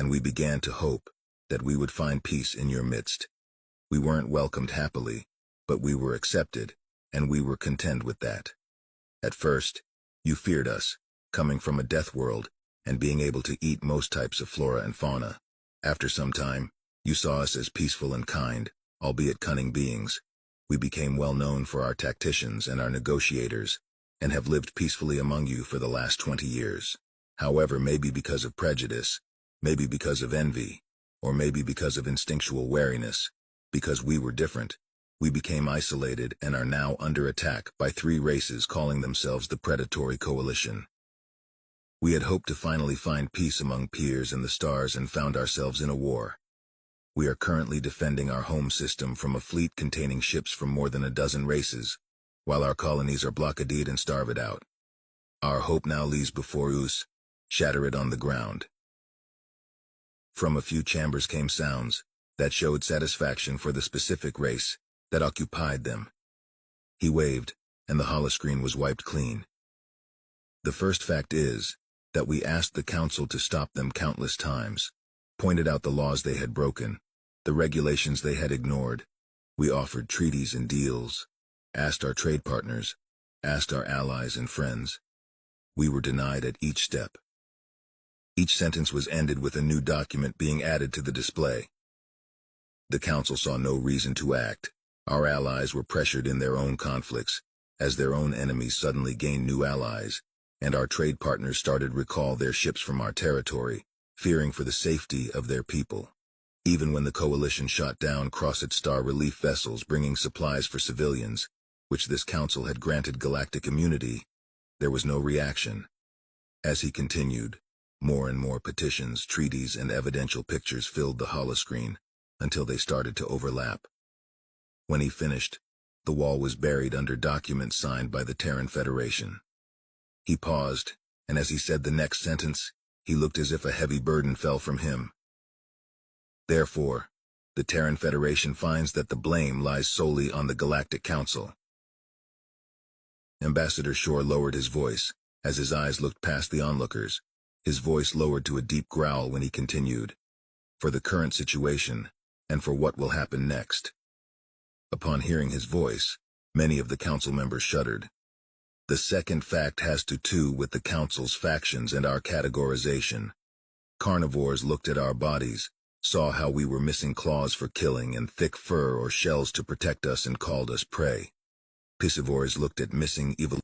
and we began to hope that we would find peace in your midst. We weren't welcomed happily, but we were accepted, and we were content with that. At first, you feared us, coming from a death world and being able to eat most types of flora and fauna. After some time, you saw us as peaceful and kind, albeit cunning beings. We became well known for our tacticians and our negotiators, and have lived peacefully among you for the last 20 years. However, maybe because of prejudice, maybe because of envy, or maybe because of instinctual wariness, because we were different, we became isolated and are now under attack by 3 races calling themselves the Predatory Coalition. We had hoped to finally find peace among peers and the stars and found ourselves in a war. We are currently defending our home system from a fleet containing ships from more than a dozen races, while our colonies are blockaded and starved out. Our hope now lies before us, shatter it on the ground. From a few chambers came sounds that showed satisfaction for the specific race that occupied them. He waved, and the holoscreen was wiped clean. The first fact is that we asked the council to stop them countless times, pointed out the laws they had broken, the regulations they had ignored. We offered treaties and deals, asked our trade partners, asked our allies and friends. We were denied at each step. Each sentence was ended with a new document being added to the display. The council saw no reason to act. Our allies were pressured in their own conflicts, as their own enemies suddenly gained new allies, and our trade partners started recall their ships from our territory, fearing for the safety of their people. Even when the coalition shot down Crosset Star relief vessels bringing supplies for civilians, which this council had granted galactic immunity, there was no reaction. As he continued, more and more petitions, treaties, and evidential pictures filled the holoscreen until they started to overlap. When he finished, the wall was buried under documents signed by the Terran Federation. He paused, and as he said the next sentence, he looked as if a heavy burden fell from him. Therefore, the Terran Federation finds that the blame lies solely on the Galactic Council. Ambassador Shore lowered his voice, as his eyes looked past the onlookers. His voice lowered to a deep growl when he continued, "For the current situation, and for what will happen next." Upon hearing his voice, many of the council members shuddered. The second fact has to do with the council's factions and our categorization. Carnivores looked at our bodies, saw how we were missing claws for killing and thick fur or shells to protect us and called us prey. Piscivores looked at missing evil